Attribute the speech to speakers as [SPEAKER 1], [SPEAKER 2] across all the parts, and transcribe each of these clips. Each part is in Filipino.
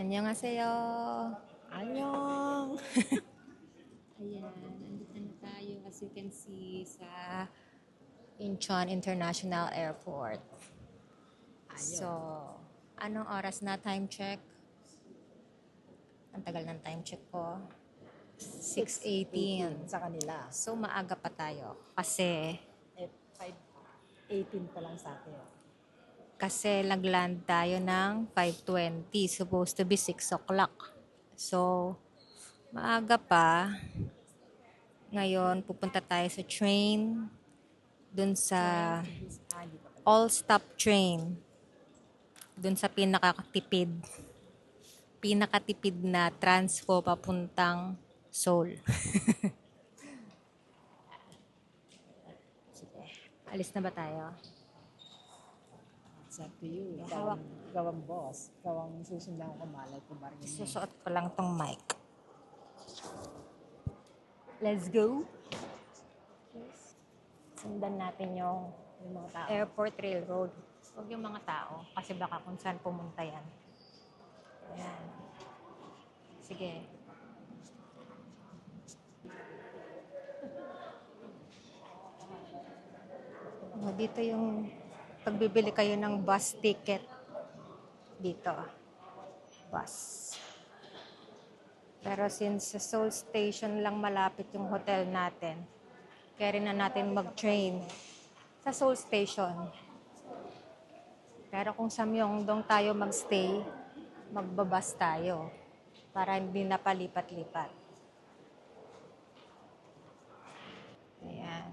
[SPEAKER 1] Annyeonghaseyo.
[SPEAKER 2] Annyeong!
[SPEAKER 1] Ayan, nandito na tayo as you can see sa Incheon International Airport. So, anong oras na time check? Ang tagal ng time check ko. 6:18.
[SPEAKER 2] Sa kanila.
[SPEAKER 1] So, maaga pa tayo. Kasi
[SPEAKER 2] 5:18 pa lang sa atin.
[SPEAKER 1] nagland tayo ng 5:20. Supposed to be 6 o'clock. So, maaga pa. Ngayon, pupunta tayo sa train. Dun sa all-stop train. Dun sa pinakatipid na transpo papuntang Seoul. Sige. Alis na ba tayo?
[SPEAKER 2] It's up to you.
[SPEAKER 1] Hawak.
[SPEAKER 2] Gawang boss. Gawang susundan ko malay ko ba rin.
[SPEAKER 1] Susuot ko lang tong mic. Let's go. Sundan natin yung
[SPEAKER 2] Yung mga tao.
[SPEAKER 1] Airport Railroad. Huwag yung mga tao. Kasi baka kung saan pumunta yan. Ayan. Sige. Dito yung pagbibili kayo ng bus ticket. Dito. Bus. Pero since sa Seoul Station lang malapit yung hotel natin, kaya rin na natin mag-train sa Seoul Station. Pero kung sa Myeongdong tayo magstay, magbabas tayo para hindi na palipat-lipat. Ayan.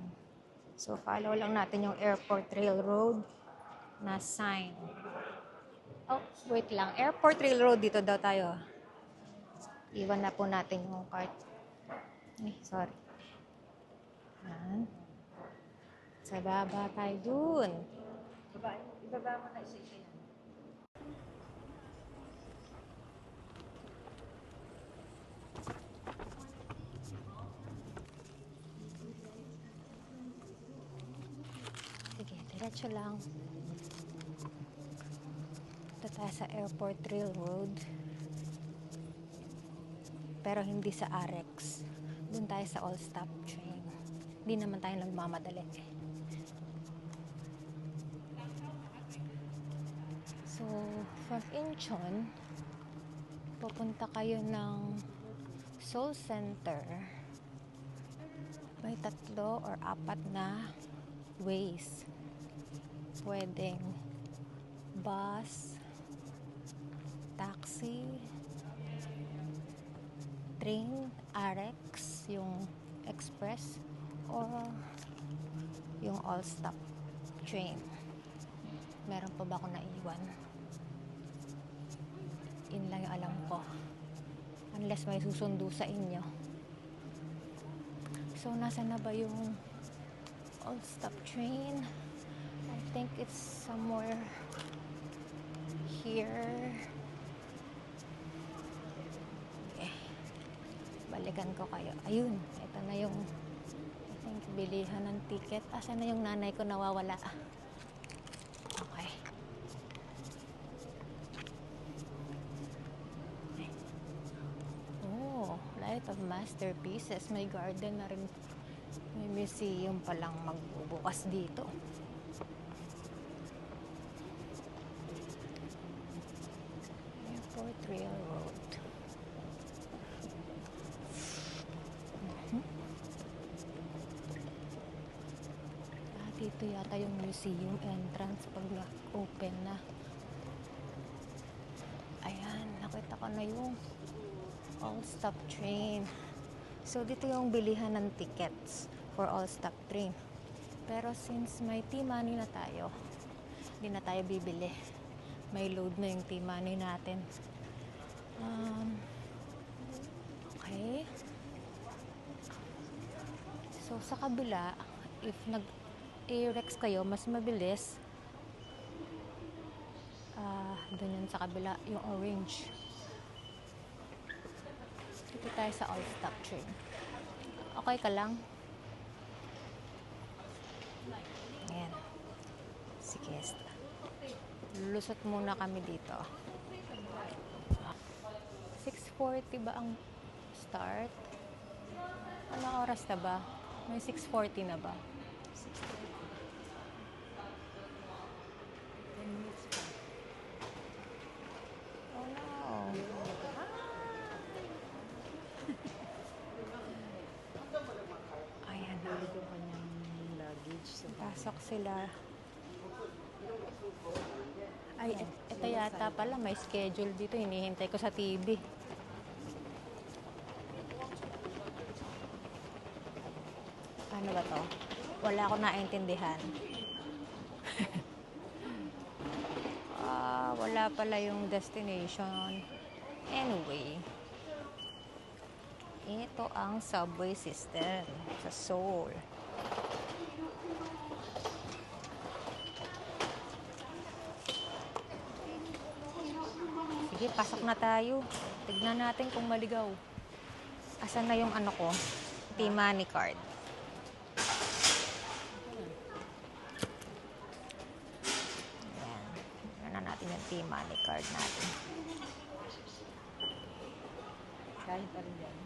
[SPEAKER 1] So, follow lang natin yung Airport Railroad na sign. Oh, wait lang. Airport Railroad, dito daw tayo. Iwan na po natin yung cart. Sorry. Ayan. Sa baba tayo dun.
[SPEAKER 2] Ibaba mo na isa-isa yan.
[SPEAKER 1] Sige, diretso lang. Ito tayo sa Airport Railroad. Pero hindi sa Arex. Doon tayo sa all-stop train. Hindi naman tayo nagmamadali. So, from Incheon, pupunta kayo ng Seoul Center. May 3 or 4 na ways. Pwedeng bus, taxi, train, Arex, yung express, or yung all-stop train. Meron pa ba ako naiwan? Yun lang yung alam ko. Unless may susundo sa inyo. So, nasa na ba yung all-stop train? I think it's somewhere here. Balikan ko kayo. Ayun, ito na yung I think bilihan ng ticket. Asan na yung nanay ko nawawala? Okay. Oh, Light of Masterpieces. May garden na rin. May museum palang magbubukas dito. Airport Railroad. Dito yata yung museum entrance pag na-open na. Ayan, nakita ko na yung all-stop train. So, dito yung bilihan ng tickets for all-stop train. Pero since may T-money na tayo, hindi na tayo bibili. May load na yung T-money natin. Okay. So, sa kabila, if nag-Arex kayo, mas mabilis. Doon yun sa kabila, yung orange. Dito tayo sa all-stop train. Okay ka lang? Ayan. Sige. Lulusot muna kami dito. 6:40 ba ang start? Ano oras na ba? May 6:40 na ba?
[SPEAKER 2] 10 minutes pa.
[SPEAKER 1] Oh no. Ayan na.
[SPEAKER 2] Huli ko kanyang luggage sa
[SPEAKER 1] Pasok sila. Ay, ito yata pala. May schedule dito. Hinihintay ko sa TV. Ano ba to? Wala ako naintindihan. Wala pala yung destination. Anyway, ito ang subway system sa Seoul. Sige, pasok na tayo. Tignan natin kung maligaw. Asan na yung ano ko? T-Money card. Ayan. Tignan na natin yung T-Money card natin.
[SPEAKER 2] Kain pa rin yan.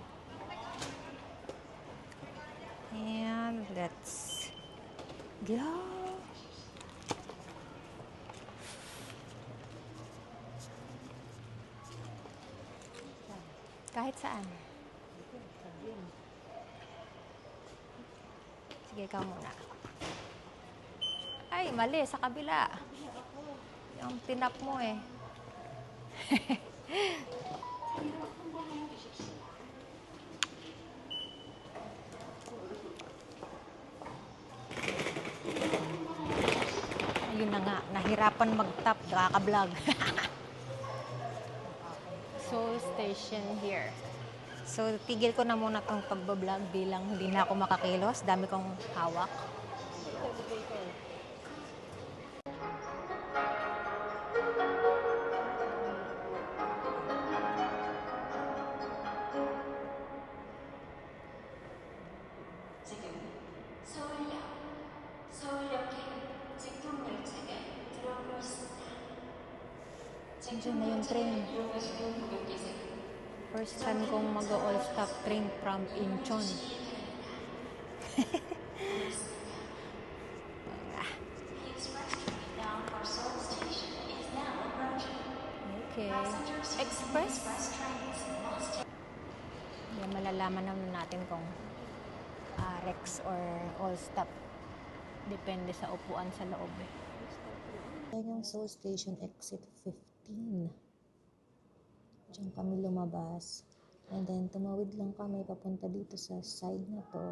[SPEAKER 1] And let's go. Kahit saan. Sige, ikaw muna. Ay, mali. Sa kabila. Yung tinap mo eh. Ayun na nga. Nahirapan mag-tap. Nakaka-vlog. Seoul Station here. So, tigil ko na muna tong pagbablog bilang hindi na ako makakilos. Dami kong hawak. Diyan na yung train. First time kong mag-all-stop train from Incheon. Okay. Express? Yan, malalaman naman natin kung RX or all-stop. Depende sa upuan sa loob. Yan yung Seoul Station exit 15. Diyan kami lumabas. And then, tumawid lang kami papunta dito sa side na to.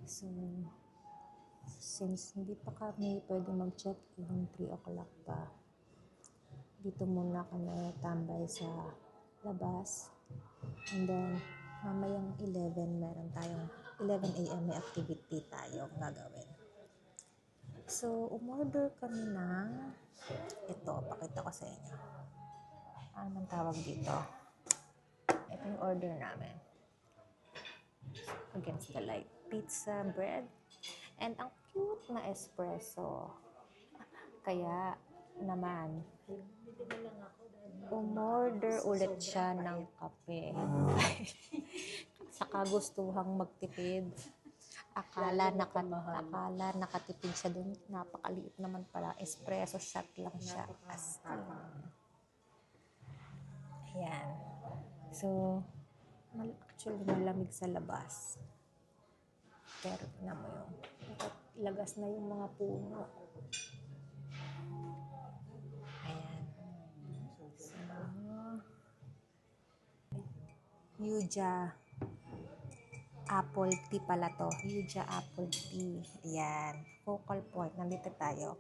[SPEAKER 1] So, since hindi pa kami pwede mag-check-in, 3 o'clock pa, dito muna kami tambay sa labas. And then, mamayang 11, meron tayong 11 a.m. may activity tayo gagawin. So, umorder kami ng ito, pakita ko sa inyo. Ano man tawag dito? Ito yung order namin. Against the light. Pizza bread. And ang cute na espresso. Kaya naman, umorder ulit siya ng kape. Sa kagustuhang magtipid. Akala nakatipid siya dun. Napakaliit naman pala. Espresso shot lang siya. As ayan. So, actually malamig sa labas. Pero tignan mo yung lagas na yung mga puno. Ayan. So, Yuja apple tea pala to. Yuja apple tea. Ayan. Focal point. Nandito tayo.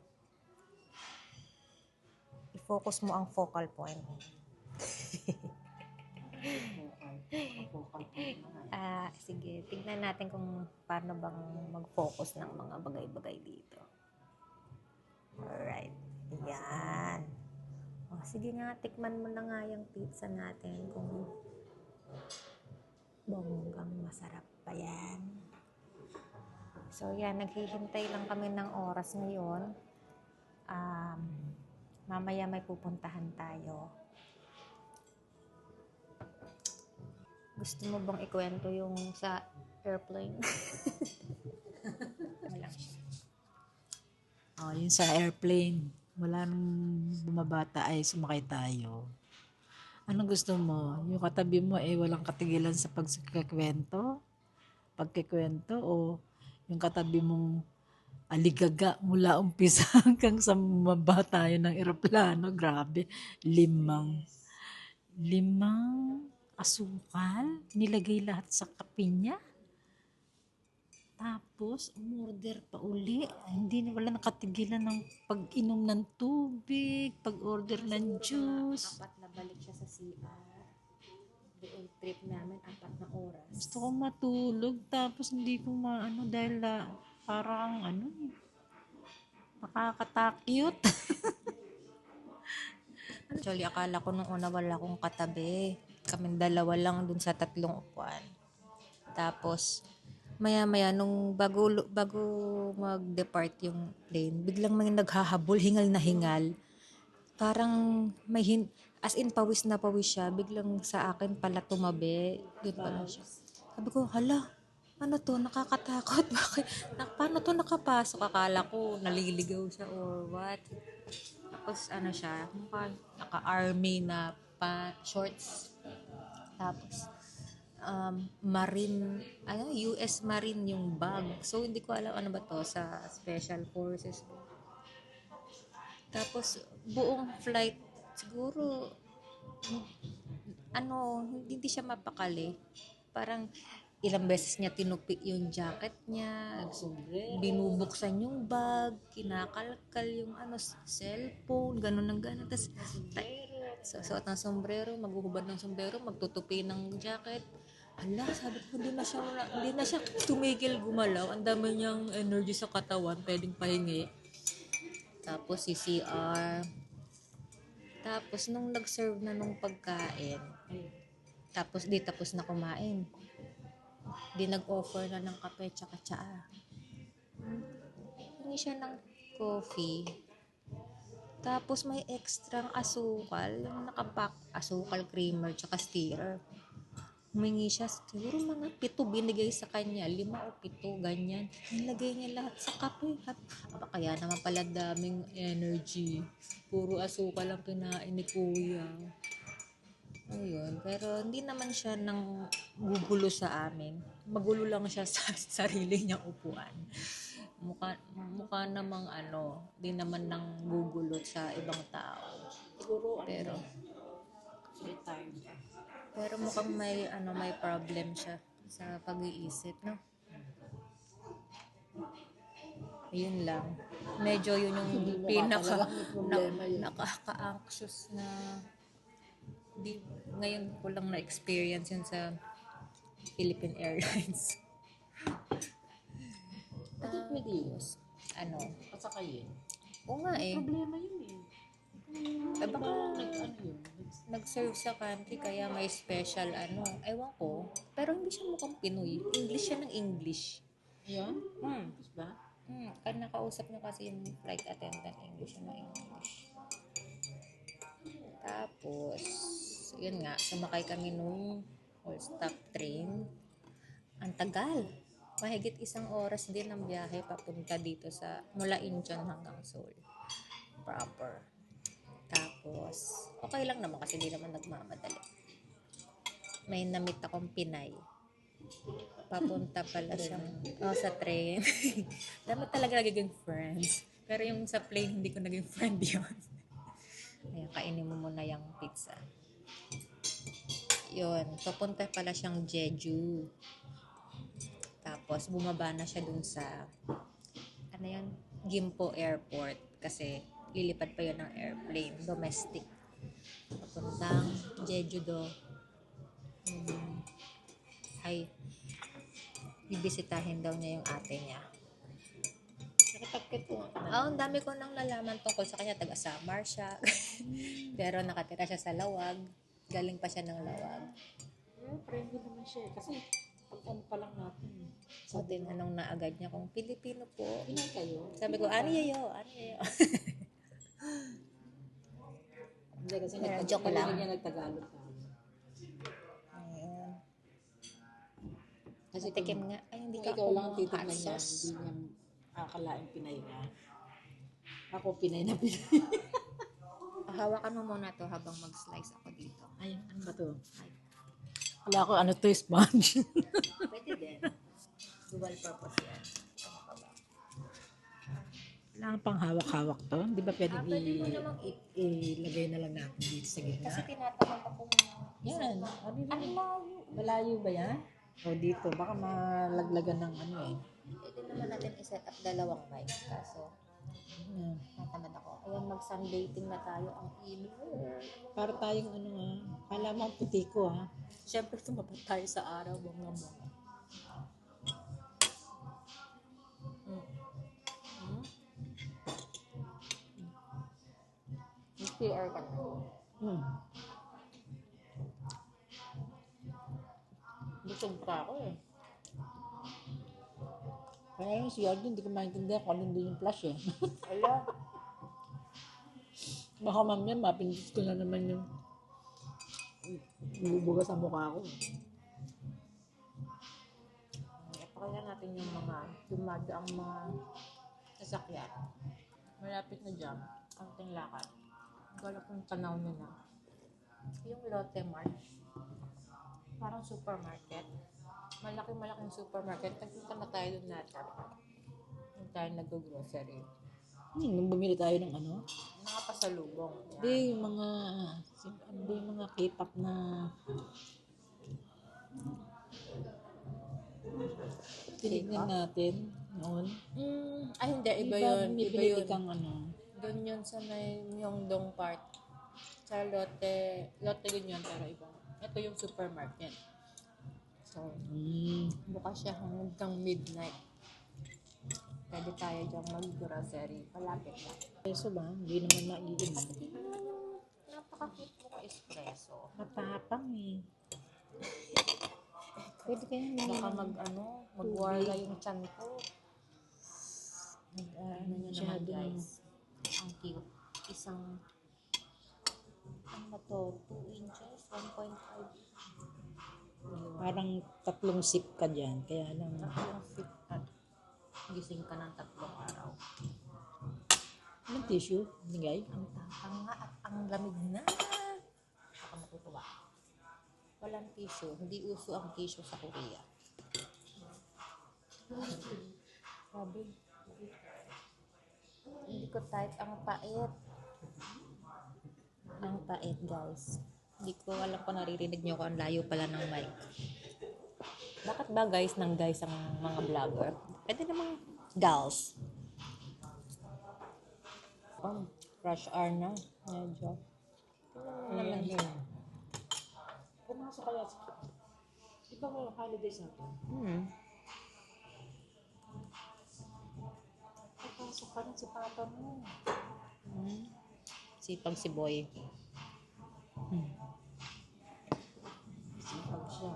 [SPEAKER 1] I-focus mo ang focal point. Sige, tignan natin kung paano bang mag-focus ng mga bagay-bagay dito. Alright. Ayan. O, sige nga, tikman mo na nga yung pizza natin kung bonggang masarap pa yan. So, yan. Naghihintay lang kami ng oras ngayon. Mamaya may pupuntahan tayo. Gusto mo bang ikwento yung sa airplane? Wala siya.
[SPEAKER 2] Yun sa airplane. Wala nang bumabata ay sumakay tayo. Anong gusto mo? Yung katabi mo walang katigilan sa pagkikwento o yung katabi mong aligaga mula umpisa hanggang sa bumaba tayo ng eroplano. Grabe. Limang asukal. Nilagay lahat sa kape niya. Tapos, umorder pa uli. Wala nakatigilan ng pag-inom ng tubig, pag-order ng juice.
[SPEAKER 1] Apat na balik siya sa CR. Buong trip namin, 4 na oras.
[SPEAKER 2] Gusto ko matulog, tapos hindi ko maano dahil parang nakakatakyot.
[SPEAKER 1] Actually, akala ko nung una wala akong katabi. Kaming dalawa lang dun sa 3 upuan. Tapos, maya-maya, nung bago mag-depart yung plane, biglang may naghahabol, hingal na hingal. Parang as in pawis na pawis siya, biglang sa akin pala tumabi. Doon pala siya. Sabi ko, hala, ano to, nakakatakot. Bakit? Paano to nakapasok? Akala ko naliligaw siya or what. Tapos siya, naka-army na shorts. Tapos, Marine, US Marine yung bag. So, hindi ko alam ano ba to sa Special Forces. Tapos, buong flight, siguro, hindi siya mapakali. Parang, ilang beses niya tinupi yung jacket niya, binubuksan yung bag, kinakalkal yung cellphone, ganun ng ganun. Tapos, suot ng sombrero, maghuhubad ng sombrero, magtutupi ng jacket. Hala, sabi ko, hindi na siya tumigil gumalaw. Ang dami niyang energy sa katawan, pwedeng pahingi. Tapos CCR. Tapos nung nag-serve na nung pagkain, tapos na kumain. Di nag-offer na ng kape tsaka tsaa. Hindi siya ng coffee. Tapos may extrang asukal, yung nakapack, asukal creamer tsaka stirrer. Humingi siya, siguro mga 7 binigay sa kanya, 5 o 7, ganyan. Nilagay niya lahat sa kape. Kaya naman pala daming energy. Puro asukal ang kinain ni kuya. Ayun, pero hindi naman siya nang gugulo sa amin. Magulo lang siya sa sarili niyang upuan. Mukha namang hindi naman nang gugulo sa ibang tao.
[SPEAKER 2] Siguro
[SPEAKER 1] Pero mukhang may problem siya sa pag-iisip, no? Yun lang. Medyo yun yung nakaka-anxious na ngayon ko lang na-experience yun sa Philippine Airlines.
[SPEAKER 2] Tapos, pasakayin.
[SPEAKER 1] Oo nga
[SPEAKER 2] Problema yun
[SPEAKER 1] Baka
[SPEAKER 2] yun?
[SPEAKER 1] nag-serve sa country kaya may special ewan ko. Pero hindi siya mukhang Pinoy. English siya ng English.
[SPEAKER 2] Yan? Tapos ba?
[SPEAKER 1] Kaya nakausap niya kasi yung flight attendant, English siya ng English. Tapos, yun nga, sumakay kami nung all-stop train. Ang tagal. Mahigit 1 oras din ang biyahe papunta dito mula Incheon hanggang Seoul. Proper. Tapos, okay lang naman kasi di naman nagmamadali. May na-meet akong Pinay. Papunta pala siyang sa train. Dapat talaga nagiging friends. Pero yung sa plane, hindi ko naging friend yun. Ayan, kainin mo muna yung pizza. Yun, papunta pala siyang Jeju. Tapos, bumaba na siya dun sa Gimpo Airport. Kasi, lilipad pa yun ng airplane, domestic. Papuntang Jeju-do. Bibisitahin daw niya yung ate niya.
[SPEAKER 2] Nakipagkit ko.
[SPEAKER 1] Ang dami ko nang nalaman tungkol sa kanya. Taga-Samar siya. Pero nakatira siya sa Lawag. Galing pa siya ng Lawag.
[SPEAKER 2] Friendly naman siya. Kasi, pa lang natin.
[SPEAKER 1] So, tinanong na agad niya kung Pilipino po.
[SPEAKER 2] Pinay kayo?
[SPEAKER 1] Sabi ko, ano yayo?
[SPEAKER 2] Hindi kasi
[SPEAKER 1] joke lang.
[SPEAKER 2] niya nagtagalog tayo.
[SPEAKER 1] Ayun.
[SPEAKER 2] Kasi
[SPEAKER 1] Patikim nga. Ay, hindi
[SPEAKER 2] kung
[SPEAKER 1] ka
[SPEAKER 2] ikaw lang ang
[SPEAKER 1] kumuha
[SPEAKER 2] titignan
[SPEAKER 1] hot
[SPEAKER 2] niya,
[SPEAKER 1] sauce.
[SPEAKER 2] hindi niya akalain Pinay ka. Ako Pinay na Pinay.
[SPEAKER 1] Hawakan mo muna to habang mag-slice ako dito.
[SPEAKER 2] Ay, ano ba to?
[SPEAKER 1] Ay,
[SPEAKER 2] Wala ko ano to, sponge.
[SPEAKER 1] pwede din. Dual purpose yan. Ano pa ba?
[SPEAKER 2] Kailangan pang hawak-hawak to. Di ba pwedeng
[SPEAKER 1] Pwede mo namang
[SPEAKER 2] ilagay na lang natin dito sa gitna?
[SPEAKER 1] kasi tinatamad akong
[SPEAKER 2] Yan.
[SPEAKER 1] ang layo.
[SPEAKER 2] Malayo ba yan? O dito, baka malaglagan ng ano eh.
[SPEAKER 1] Pwede naman natin i-set up dalawang mic. Kaso,
[SPEAKER 2] Yan.
[SPEAKER 1] natamad ako. Ayan, mag-sunbathing na tayo. Ang init.
[SPEAKER 2] Para tayong ano nga, kala mo ang puti ko ha.
[SPEAKER 1] Siyempre, tumapat tayo sa araw. Bunga-bunga. PR ka na. Busog pa ako eh.
[SPEAKER 2] Kaya yung si Alden, hindi ko maintindihan kung alin din yung flash eh.
[SPEAKER 1] Ala.
[SPEAKER 2] Baka mamaya mapindis ko na naman yung bubuga sa mukha ko.
[SPEAKER 1] Ipakaya natin yung mga dumaga ang mga sasakyan. Malapit na dyan. Konting lakad. Wala kong tanaw nyo na. Yung Lotte Mart. Parang supermarket. Malaking supermarket. Nagpunta na tayo doon natin. Yung tayo nag-grocery.
[SPEAKER 2] Nung bumili tayo ng ano?
[SPEAKER 1] Mga pasalubong.
[SPEAKER 2] Hindi, yung mga, hindi yung mga K-pop na tinignan natin noon.
[SPEAKER 1] Ay, hindi. Iba
[SPEAKER 2] Diba,
[SPEAKER 1] yun. Iba
[SPEAKER 2] pinili
[SPEAKER 1] yun.
[SPEAKER 2] kang ano.
[SPEAKER 1] Doon yun sa may Myeongdong Park. Sa Lotte. Lotte din yun, pero iba. Ito yung supermarket. So, bukas siya hanggang midnight. Pwede tayo dyan mag-grocery. Palapit lang.
[SPEAKER 2] Peso ba? Hindi naman naiinom.
[SPEAKER 1] At hindi naman yung napaka-cute mo ka-espresso.
[SPEAKER 2] Matapang eh. Pwede kaya
[SPEAKER 1] Baka mag-warga yung chan ko.
[SPEAKER 2] ano
[SPEAKER 1] Ano nyo naman
[SPEAKER 2] masyado
[SPEAKER 1] guys. Ang cute. Isang, ano ba to? 2 inches? 1.5.
[SPEAKER 2] parang 3 sip ka dyan. Kaya lang,
[SPEAKER 1] Tatlong fit at gising ka ng 3 araw.
[SPEAKER 2] anong tissue? Bigay?
[SPEAKER 1] Ang tapang nga at ang lamig na. Baka matutuwa. Walang tissue. Hindi uso ang tissue sa Korea. Sabi. Hindi ko type. Ang pait. Ang pait, guys. Hindi ko alam kung naririnig nyo kung ang layo pala ng mic. Bakit ba guys ng guys ang mga vlogger? Pwede namang gals. Rush hour na. Medyo.
[SPEAKER 2] Naman yun. Pumasok kaya sa... Iba mo holiday sa atin. Papasok ka na si papa mo.
[SPEAKER 1] Sipag si Boy.
[SPEAKER 2] Sipag siya.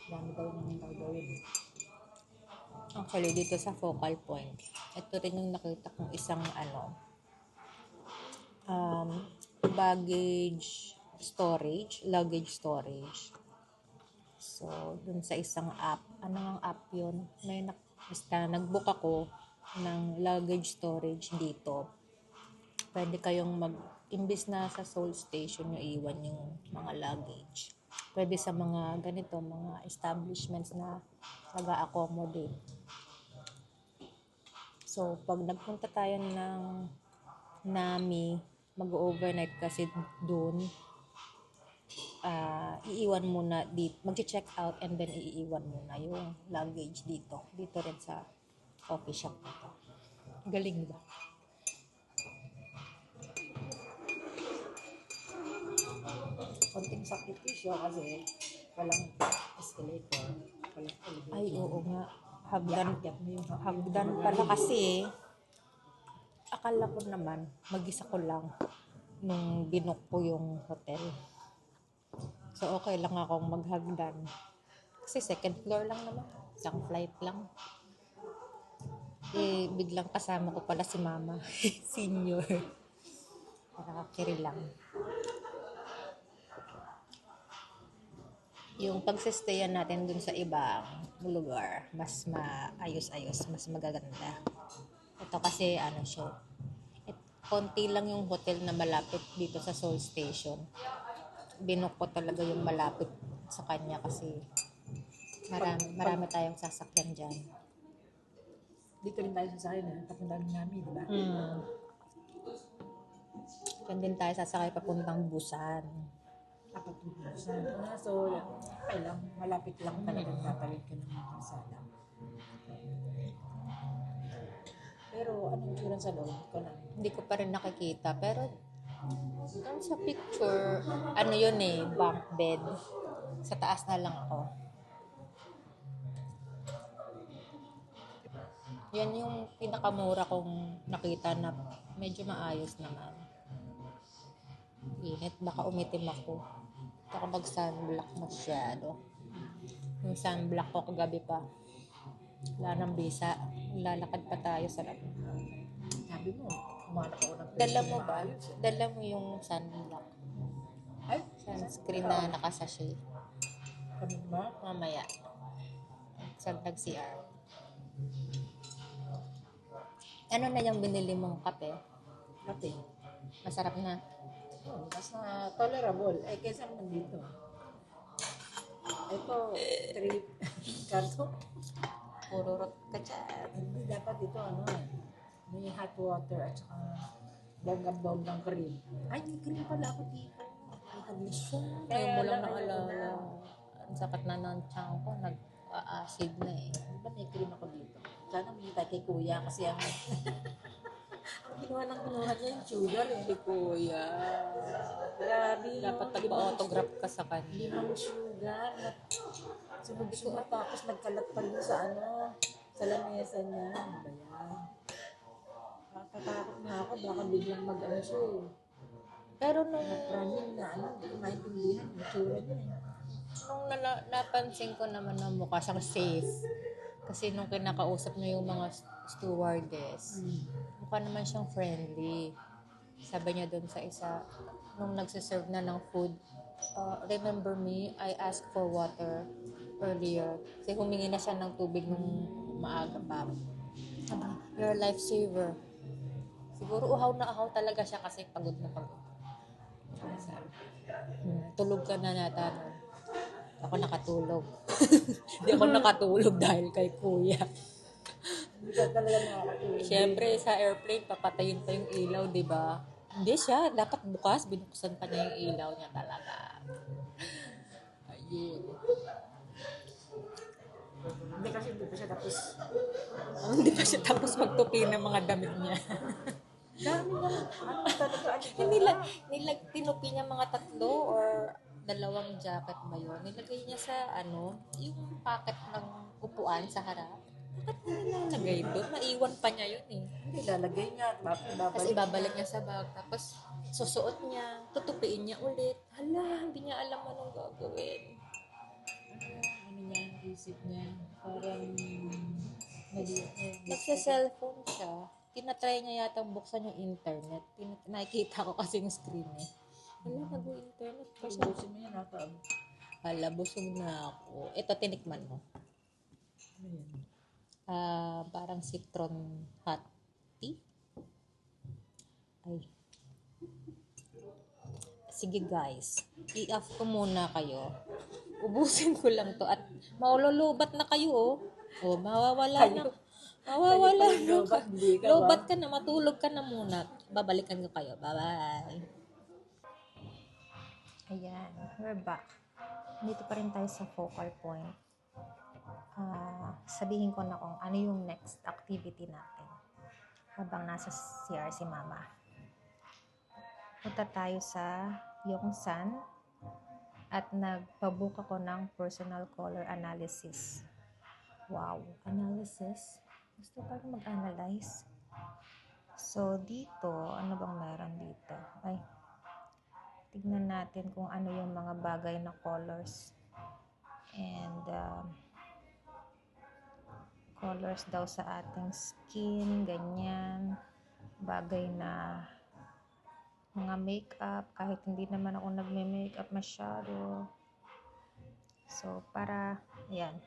[SPEAKER 2] Dami daw naman gagawin.
[SPEAKER 1] Actually, dito sa focal point, ito rin yung nakita kong isang luggage storage. So, dun sa isang app, ano ang app yun? Basta nag-book ako ng luggage storage dito. Pwede kayong imbis na sa Seoul Station nyo iwan yung mga luggage. Pwede sa mga ganito, mga establishments na nag-a-accommodate. So, pag nagpunta tayo ng Nami, mag-overnight kasi doon, iiwan muna dito, mag-check out and then iiwan muna yung luggage dito. Dito rin sa coffee shop nito. Galing ba?
[SPEAKER 2] Konting sakripisyo kasi walang escalator. Walang elevator.
[SPEAKER 1] Ay, oo nga. Hagdan pala kasi akala ko naman, mag-isa ko lang nung binook ko yung hotel. So, okay lang akong maghagdan. Kasi second floor lang naman. Isang flight lang. Eh, biglang kasama ko pala si mama. Senior. Nakakiri lang. yung pagsistayan natin dun sa ibang lugar, mas maayos-ayos, mas magaganda. Ito kasi ano siya, konti lang yung hotel na malapit dito sa Seoul Station. Binook ko talaga yung malapit sa kanya kasi marami tayong sasakyan dyan.
[SPEAKER 2] Dito rin tayo sa sakyan, papunta namin, di ba?
[SPEAKER 1] Diyan din tayo sasakay papuntang Busan.
[SPEAKER 2] So, okay lang. Malapit lang talagang tatawid ka ng mga kalsada. Pero anong tsura sa loob ko lang?
[SPEAKER 1] Hindi ko pa rin nakikita, pero doon sa picture, ano yun bunk bed. Sa taas na lang ako. Yan yung pinakamura kong nakita na medyo maayos naman. Init, baka umitim ako. Baka mag-sunblock masyado. Yung sunblock ko kagabi pa. Wala nang bisa. Lalakad pa tayo sa labas.
[SPEAKER 2] Sabi mo, umanap ako ng
[SPEAKER 1] Dala mo ba? Dala mo yung sunblock.
[SPEAKER 2] Ay,
[SPEAKER 1] Sunscreen na nakasashay.
[SPEAKER 2] kami ba?
[SPEAKER 1] Mamaya. Sa nag-CR. Ano na yung binili mong kape?
[SPEAKER 2] Kape.
[SPEAKER 1] Masarap na.
[SPEAKER 2] Mas na tolerable. Kaysa naman dito. Ito, 3 karto.
[SPEAKER 1] Puro rot ka dyan.
[SPEAKER 2] Hindi dapat dito, may hot water at saka bonggang cream. Ay, may cream pala ako dito. Ay, habis siya.
[SPEAKER 1] Ngayon mo lang naalala. Ang sakat na ng tiyan ko. Nag-acid na
[SPEAKER 2] Diba may cream ako dito? Sana may tayo kay kuya kasi ang kinuha niya yung sugar
[SPEAKER 1] Si Kuya.
[SPEAKER 2] Grabe
[SPEAKER 1] Dapat nagpa-autograph ka sa kanya.
[SPEAKER 2] limang sugar. Sunod-sunod tapos nagkalat pa rin sa sa lamesa niya. Ano ba yan? Nakakatakot na ako. Baka biglang siya
[SPEAKER 1] Pero nung
[SPEAKER 2] Running na hindi ko maintindihan yung tsura niya
[SPEAKER 1] napansin ko naman na mukha siyang safe. Kasi nung kinakausap niya yung mga stewardess, mukha naman siyang friendly. Sabi niya doon sa isa, nung nagsiserve na ng food, remember me, I asked for water earlier. Kasi humingi na siya ng tubig nung maaga pa. Sabi niya, you're a lifesaver. Siguro uhaw na uhaw talaga siya kasi pagod na pagod. Tulog ka na nata nun. Ako nakatulog. Hindi ako nakatulog dahil kay kuya.
[SPEAKER 2] Hindi ka talaga makakatulog.
[SPEAKER 1] Siyempre, sa airplane, papatayin pa yung ilaw, di ba? Hindi siya. Dapat bukas, binuksan pa niya yung ilaw niya talaga. Ayun.
[SPEAKER 2] Hindi kasi hindi pa siya tapos.
[SPEAKER 1] Hindi pa siya tapos magtupi ng mga damit niya.
[SPEAKER 2] Dami na. Talaga?
[SPEAKER 1] Tinupi niya mga 3 or 2 jacket ba yun? Nilagay niya sa yung packet ng upuan sa harap. Bakit niya nilalagay doon? Maiwan pa niya yun
[SPEAKER 2] Hindi, lalagay niya.
[SPEAKER 1] Tapos ibabalik niya sa bag. Tapos susuot niya. Tutupiin niya ulit. Hala, hindi niya alam anong gagawin.
[SPEAKER 2] Ano niya, isip niya. Parang
[SPEAKER 1] Nagsa-cellphone siya. Tinatry niya yatang buksan yung internet. Nakikita ko kasi yung screen Wala, nag-internet pa siya.
[SPEAKER 2] Busin mo yan, nakaab.
[SPEAKER 1] Hala, busog na ako. Ito, tinikman mo.
[SPEAKER 2] Ano yan?
[SPEAKER 1] Parang citron hot tea. Ay. Sige guys, i-off ko muna kayo. Ubusin ko lang to at maululubat na kayo mawawala na. Mawawala na. Lobat ka na, matulog ka na muna. Babalikan ko kayo. Bye-bye. Ayan, we're back. Dito pa rin tayo sa focal point. Sabihin ko na kung ano yung next activity natin habang nasa CR si Mama. Punta tayo sa Yongsan at nagpabook ako ng personal color analysis. Wow, analysis? Gusto pa rin mag-analyze. So, dito, ano bang meron dito? Ay, tignan natin kung ano yung mga bagay na colors. And, colors daw sa ating skin, ganyan. Bagay na mga makeup, kahit hindi naman ako nagme-makeup masyado. So, para, ayan,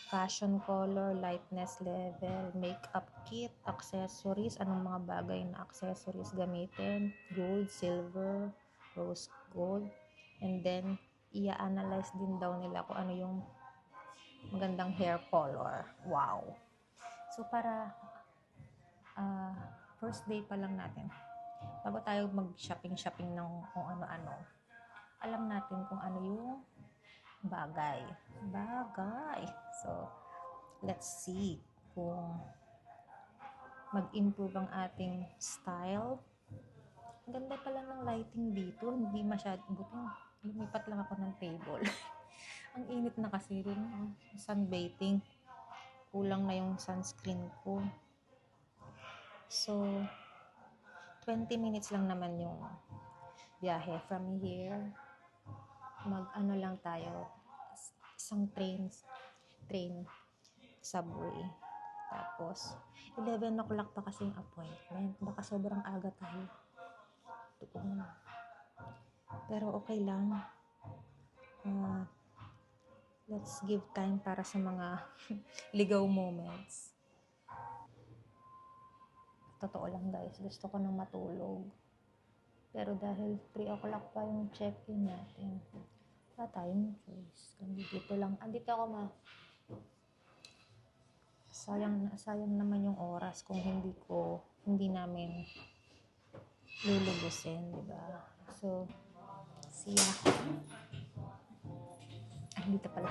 [SPEAKER 1] fashion color, lightness level, makeup kit, accessories, anong mga bagay na accessories gamitin, gold, silver, rose gold, and then, i-analyze din daw nila kung ano yung magandang hair color. Wow! So, para first day pa lang natin, bago tayo mag-shopping ng kung ano-ano, alam natin kung ano yung bagay. So, let's see kung mag-improve ang ating style. Ang ganda pala ng lighting dito. Hindi masyado, buting lumipat lang ako ng table. Ang init na kasi rin. Sunbathing. Kulang na yung sunscreen ko. So, 20 minutes lang naman yung biyahe from here. Mag-ano lang tayo, isang train, subway. Tapos, 11 o'clock pa kasi yung appointment. Baka sobrang aga tayo. Doon. Pero okay lang. Let's give time para sa mga ligaw moments. Totoo lang guys, gusto ko nang matulog. Pero dahil 3 o'clock pa yung check-in natin, wala tayong choice. Dito lang. Andito ako sayang naman yung oras kung hindi namin lulubusin, di ba? So, siya. Dito pala.